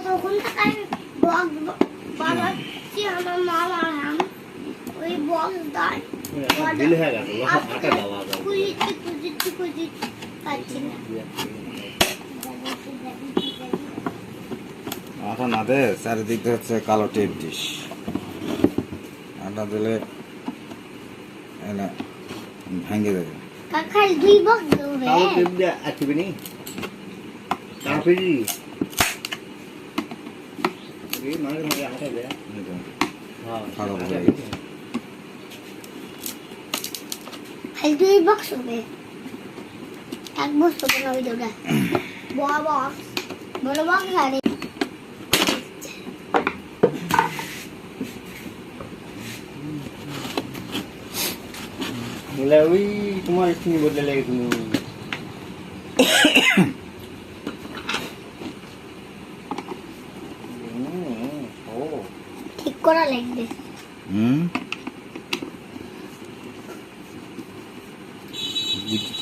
তখন টাকায় বক্স বানাচ্ছি আমার মা বানাম ওই বক্স দাঁড় বিল হয়ে গেল আটা দেওয়া যাবে খুঁজেছি পাচ্ছি না আটা না দে চারিদিক দিয়ে হচ্ছে কালো টেপ ডিশ আটা দিলে এলা ভেঙে যাবে কাকাল দুই বক্স দেবে কালো টেপ দিয়ে আসবে নি কাপড়ি এই মাঝে মাঝে আটা দেয় হ্যাঁ খারাপ হয়ে গেছে খালি দুই বক্স হবে এক বক্স হবে না ওই দুটা বড় বক্স আরে বলে ওই তোমার স্কিন বদলে লাগে তুমি ঠিক করা লাগবে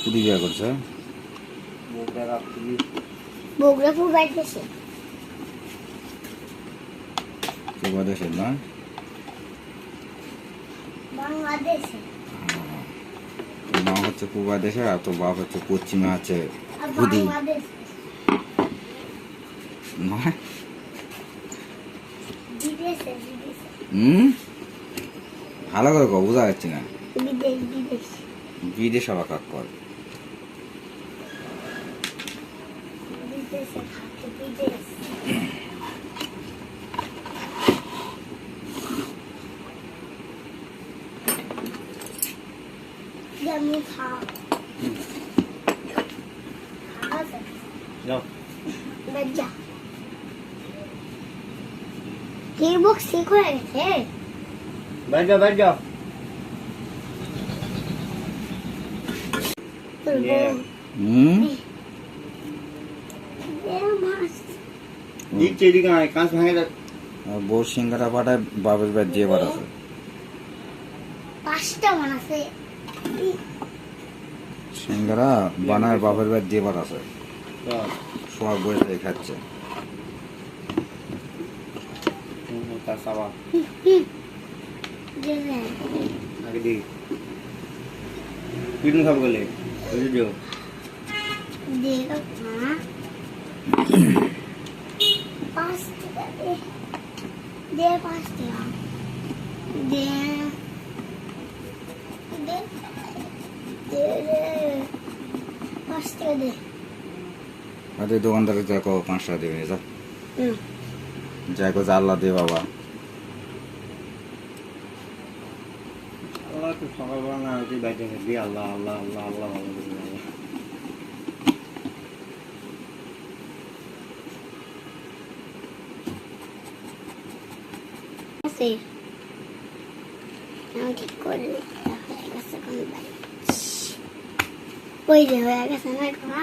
পুরি বিয়া করছে বগুড়া ফুগাইতেছে বাংলাদেশের না বাংলাদেশে মা হচ্ছে পূর্বা দেশে আর তোর বাপ হচ্ছে পশ্চিমে আছে আর হুদি বাংলাদেশ নয় বিদেশে ভালো করে কো বোঝা যাচ্ছে না বিদেশ বিদেশ আবার কাক কর বিদেশে থাকে বিদেশ যেমন খাও খাওয়া যাও বেজা কি বক্স ঠিক হয়ে গেছে বাইরে যাও দিচ্ছে এদিকে আয় কাঁচ ভাঙে যাক বউ সিঙ্গারা পাঠায় বাপের বাড়ি দিয়ে পাঠাছে পাঁচটা বানাছে সিঙ্গারা বানায় বাপের বাড়ি দিয়ে পাঠাছে সব বসে খাচ্ছে তার সাবা দেবে আগে দিই পিটুন খাবো গেলে বুঝেছো দেবে মা পাঁচ টাকা দে পাঁচ টাকা দে দে দে পাঁচ টাকা দে আর এই দোকানদারে দেখো 5 টাকা দেবে যা হুম যাকো জাল্লা দে বাবা আল্লাহ তো সকালবেলা না হচ্ছে বাইরে গেছি আল্লাহ আল্লাহ আল্লাহ আল্লাহ ভালো করে আছে আমি ঠিক করে হয়ে গেছে কোন বাড়ি ওই যে হয়ে গেছে না